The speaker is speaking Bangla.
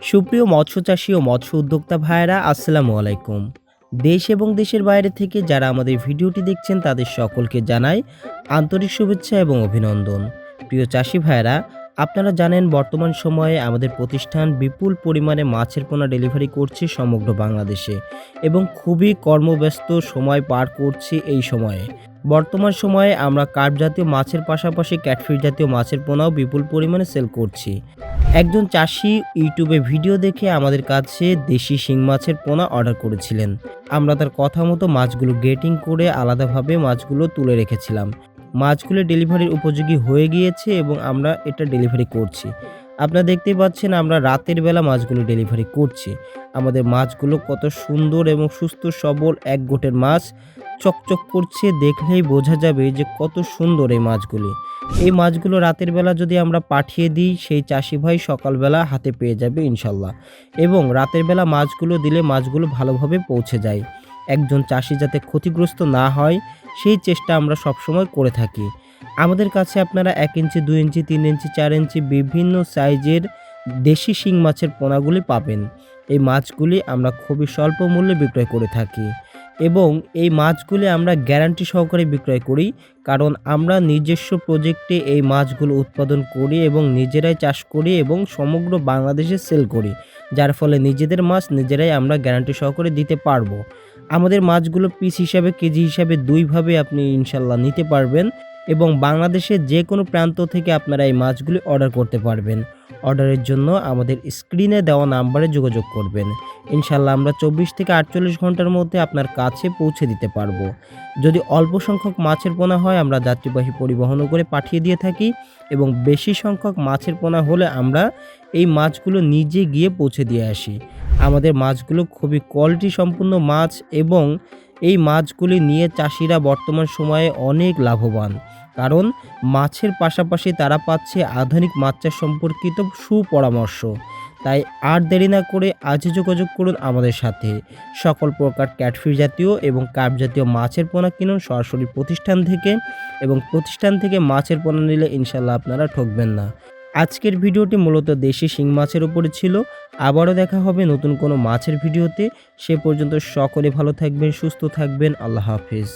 সুপ্রিয় মৎস্য চাষী ও মৎস্য উদ্যোক্তা ভাইয়েরা আসসালামু আলাইকুম। দেশ এবং দেশের বাইরে থেকে যারা আমাদের ভিডিওটি দেখছেন তাদের সকলকে জানাই আন্তরিক শুভেচ্ছা এবং অভিনন্দন। প্রিয় চাষী ভাইয়েরা, আপনারা জানেন বর্তমান সময়ে আমাদের প্রতিষ্ঠান বিপুল পরিমাণে মাছের পোনা ডেলিভারি করছে সমগ্র বাংলাদেশে এবং খুবই কর্মব্যস্ত সময় পার করছি এই সময়ে। বর্তমান সময়ে আমরা কার্প জাতীয় মাছের পাশাপাশি ক্যাটফিশ জাতীয় মাছের পোনাও বিপুল পরিমাণে সেল করছি। একজন চাষি ইউটিউবে ভিডিও দেখে আমাদের কাছে দেশি শিং মাছের পোনা অর্ডার করেছিলেন। আমরা তার কথা মতো মাছগুলো গ্রেটিং করে আলাদাভাবে মাছগুলো তুলে রেখেছিলাম। মাছগুলো ডেলিভারির উপযোগী হয়ে গিয়েছে এবং আমরা এটা ডেলিভারি করছি। আপনারা দেখতেই পাচ্ছেন আমরা রাতের বেলা মাছগুলো ডেলিভারি করছি। আমাদের মাছগুলো কত সুন্দর এবং সুস্থ সবল এক গোটের মাছ, চকচক করছে, দেখলেই বোঝা যাবে যে কত সুন্দর এই মাছগুলি। এই মাছগুলো রাতের বেলা যদি আমরা পাঠিয়ে দিই, সেই চাষি ভাই সকালবেলা হাতে পেয়ে যাবে ইনশাল্লাহ। এবং রাতের বেলা মাছগুলো দিলে মাছগুলো ভালোভাবে পৌঁছে যায়। একজন চাষি যাতে ক্ষতিগ্রস্ত না হয় সেই চেষ্টা আমরা সবসময় করে থাকি। আমাদের কাছে আপনারা 1 ইঞ্চি, 2 ইঞ্চি, 3 ইঞ্চি, 4 ইঞ্চি বিভিন্ন সাইজের দেশি শিং মাছের পোনাগুলি পাবেন। এই মাছগুলি আমরা খুবই স্বল্প মূল্যে বিক্রয় করে থাকি এবং এই মাছগুলি আমরা গ্যারান্টি সহকারে বিক্রয় করি, কারণ আমরা নিজস্ব প্রজেক্টে এই মাছগুলো উৎপাদন করি এবং নিজেরাই চাষ করি এবং সমগ্র বাংলাদেশে সেল করি, যার ফলে নিজেদের মাছ নিজেরাই আমরা গ্যারান্টি সহকারে দিতে পারবো। আমাদের মাছগুলো পিস হিসাবে, কেজি হিসাবে দুইভাবে আপনি ইনশাল্লাহ নিতে পারবেন এবং বাংলাদেশের যে কোনো প্রান্ত থেকে আপনারা এই মাছগুলি অর্ডার করতে পারবেন। অর্ডারের জন্য আমাদের স্ক্রিনে দেওয়া নাম্বারে যোগাযোগ করবেন। ইনশাল্লাহ আমরা 24 থেকে 48 ঘন্টার মধ্যে আপনার কাছে পৌঁছে দিতে পারবো। যদি অল্প সংখ্যক মাছের পোনা হয় আমরা যাত্রীবাহী পরিবহনও করে পাঠিয়ে দিয়ে থাকি এবং বেশি সংখ্যক মাছের পোনা হলে আমরা এই মাছগুলো নিজে গিয়ে পৌঁছে দিয়ে আসি। আমাদের মাছগুলো খুবই কোয়ালিটি সম্পন্ন মাছ এবং এই মাছগুলি নিয়ে চাষিরা বর্তমান সময়ে অনেক লাভবান, কারণ মাছের পাশাপাশি তারা পাচ্ছে আধুনিক মাছ চাষ সম্পর্কিত সুপরামর্শ। তাই আর দেরি না করে আজই যোগাযোগ করুন আমাদের সাথে। সকল প্রকার ক্যাটফিশ জাতীয় এবং কার্প জাতীয় মাছের পোনা কিনুন সরাসরি প্রতিষ্ঠান থেকে এবং প্রতিষ্ঠান থেকে মাছের পোনা নিলে ইনশাল্লাহ আপনারা ঠকবেন না। আজকের ভিডিওটি মূলত দেশি শিং মাছের উপরে ছিল। আবারও দেখা হবে নতুন কোনো মাছের ভিডিওতে। সে পর্যন্ত সকলে ভালো থাকবেন, সুস্থ থাকবেন। আল্লাহ হাফেজ।